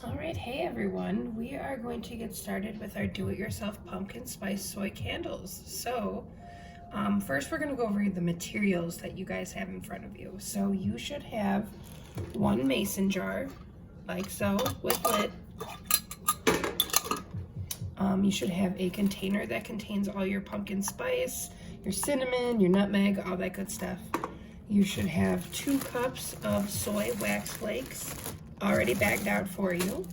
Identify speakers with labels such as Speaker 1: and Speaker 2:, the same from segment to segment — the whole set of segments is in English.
Speaker 1: All right, hey everyone. We are going to get started with our do-it-yourself pumpkin spice soy candles. So first we're going to go over the materials that you guys have in front of you. So you should have one mason jar, like so, with lid. You should have a container that contains all your pumpkin spice, your cinnamon, your nutmeg, all that good stuff. You should have 2 cups of soy wax flakes already bagged out for you.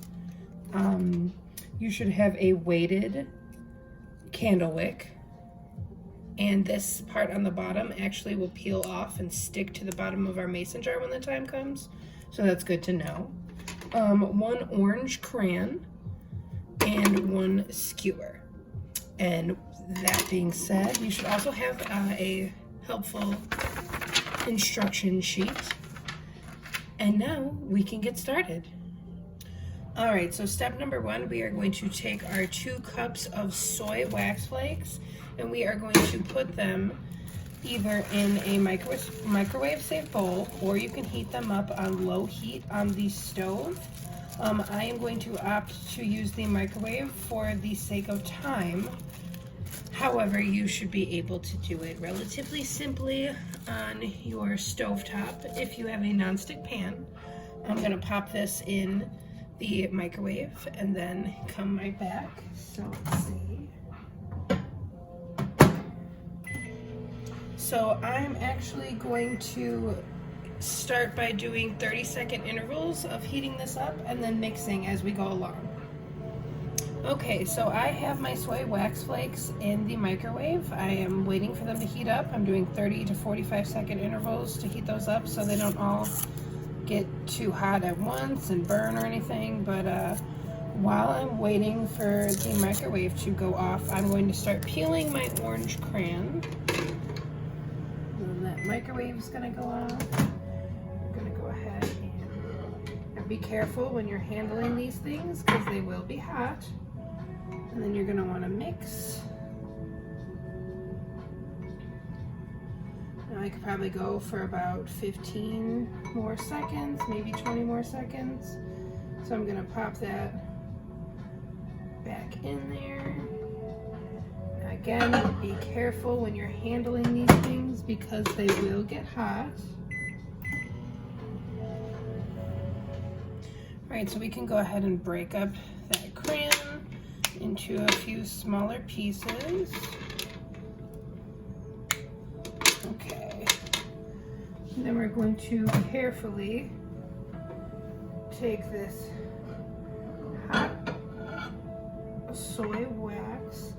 Speaker 1: You should have a weighted candle wick, and this part on the bottom actually will peel off and stick to the bottom of our mason jar when the time comes, so that's good to know. 1 orange crayon and 1 skewer. And that being said, you should also have a helpful instruction sheet. And now we can get started. All right, so step number 1, we are going to take our 2 cups of soy wax flakes and we are going to put them either in a microwave safe bowl, or you can heat them up on low heat on the stove. I am going to opt to use the microwave for the sake of time. However, you should be able to do it relatively simply on your stovetop if you have a nonstick pan. I'm going to pop this in the microwave and then come right back. So let's see. So I'm actually going to start by doing 30-second intervals of heating this up and then mixing as we go along. Okay, so I have my soy wax flakes in the microwave. I am waiting for them to heat up. I'm doing 30 to 45-second intervals to heat those up so they don't all get too hot at once and burn or anything. But while I'm waiting for the microwave to go off, I'm going to start peeling my orange crayon. And that microwave is going to go off. I'm going to go ahead and be careful when you're handling these things because they will be hot. And then you're going to want to mix. Now I could probably go for about 15 more seconds, maybe 20 more seconds. So I'm going to pop that back in there. Now again, be careful when you're handling these things because they will get hot. Alright, so we can go ahead and break up that crayon into a few smaller pieces. Okay. And then we're going to carefully take this hot soy wax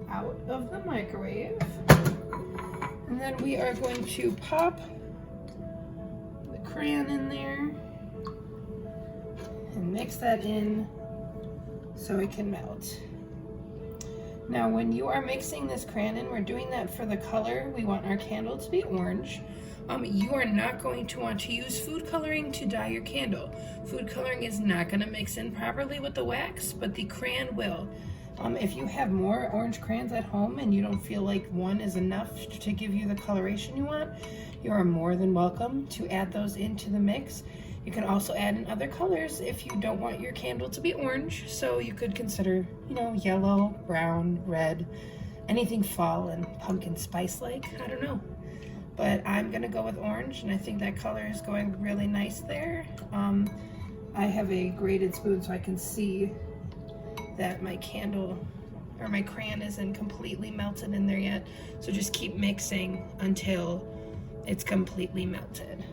Speaker 1: out of the microwave. And then we are going to pop the crayon in there and mix that in so it can melt. Now when you are mixing this crayon in, we're doing that for the color. We want our candle to be orange. You are not going to want to use food coloring to dye your candle. Food coloring is not going to mix in properly with the wax, but the crayon will. If you have more orange crayons at home and you don't feel like one is enough to give you the coloration you want, you are more than welcome to add those into the mix. You can also add in other colors if you don't want your candle to be orange. So you could consider, yellow, brown, red, anything fall and pumpkin spice like, I don't know. But I'm gonna go with orange, and I think that color is going really nice there. I have a graded spoon so I can see that my candle or my crayon isn't completely melted in there yet. So just keep mixing until it's completely melted.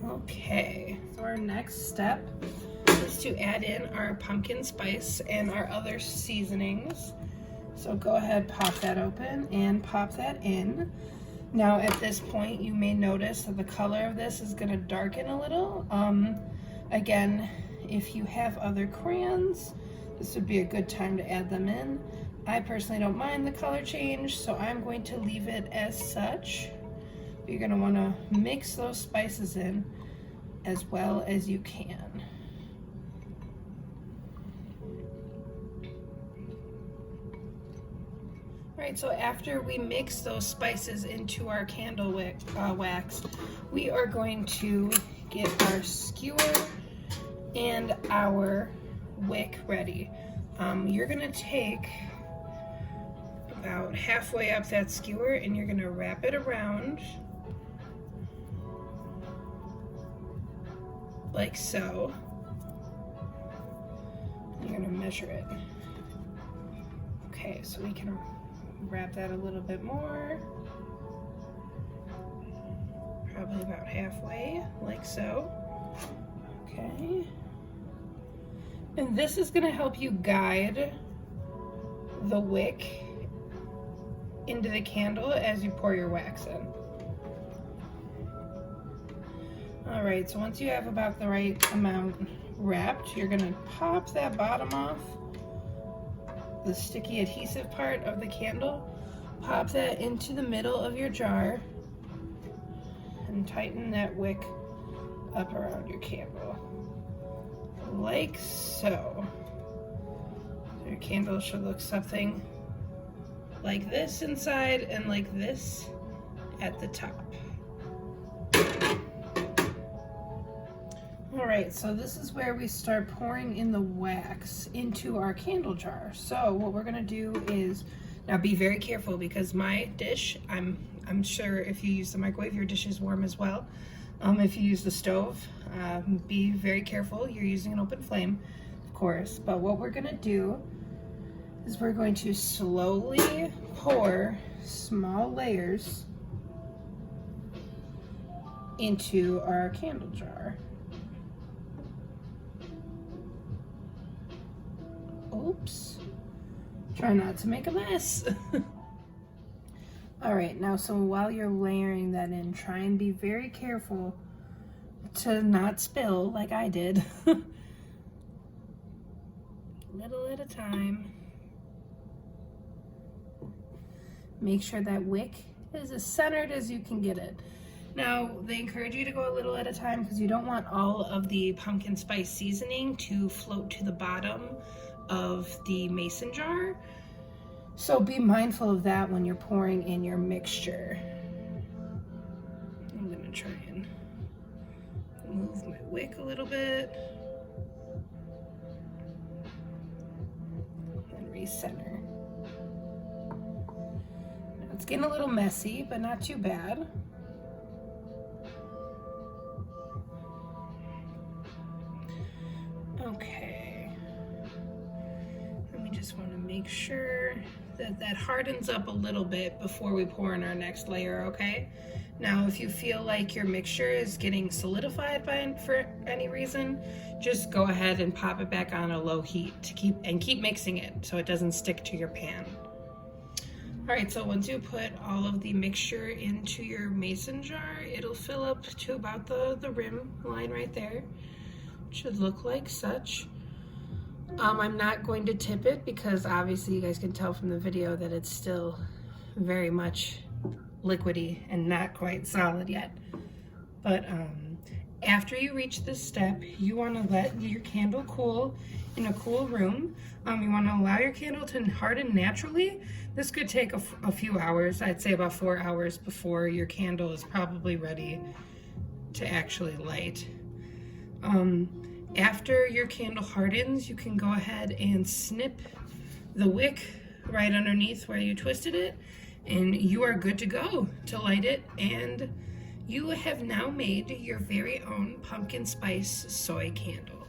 Speaker 1: Okay, so our next step is to add in our pumpkin spice and our other seasonings. So go ahead, pop that open and pop that in. Now at this point, you may notice that the color of this is going to darken a little. Again, if you have other crayons, this would be a good time to add them in. I personally don't mind the color change, so I'm going to leave it as such. You're going to want to mix those spices in as well as you can. All right, so after we mix those spices into our candle wax, we are going to get our skewer and our wick ready. You're gonna take about halfway up that skewer and you're gonna wrap it around like so. You're gonna measure it. Okay, so we can wrap that a little bit more. Probably about halfway, like so. Okay. And this is gonna help you guide the wick into the candle as you pour your wax in. All right, so once you have about the right amount wrapped, you're gonna pop that bottom off, the sticky adhesive part of the candle, pop that into the middle of your jar and tighten that wick up around your candle, like so. Your candle should look something like this inside and like this at the top. All right, so this is where we start pouring in the wax into our candle jar. So what we're gonna do is, now be very careful because my dish, I'm sure if you use the microwave, your dish is warm as well. If you use the stove, be very careful. You're using an open flame, of course. But what we're gonna do is we're going to slowly pour small layers into our candle jar. Oops, try not to make a mess. All right, now so while you're layering that in, try and be very careful to not spill like I did. Little at a time. Make sure that wick is as centered as you can get it. Now, they encourage you to go a little at a time because you don't want all of the pumpkin spice seasoning to float to the bottom of the mason jar. So be mindful of that when you're pouring in your mixture. I'm gonna try and move my wick a little bit and recenter. Now it's getting a little messy, but not too bad. Okay, and we just want to make sure that that hardens up a little bit before we pour in our next layer, okay? Now, if you feel like your mixture is getting solidified for any reason, just go ahead and pop it back on a low heat to keep mixing it so it doesn't stick to your pan. All right, so once you put all of the mixture into your mason jar, it'll fill up to about the rim line right there. Should look like such. I'm not going to tip it because obviously you guys can tell from the video that it's still very much liquidy and not quite solid yet. But after you reach this step, you want to let your candle cool in a cool room. You want to allow your candle to harden naturally. This could take a few hours. I'd say about 4 hours before your candle is probably ready to actually light. After your candle hardens, you can go ahead and snip the wick right underneath where you twisted it, and you are good to go to light it, and you have now made your very own pumpkin spice soy candle.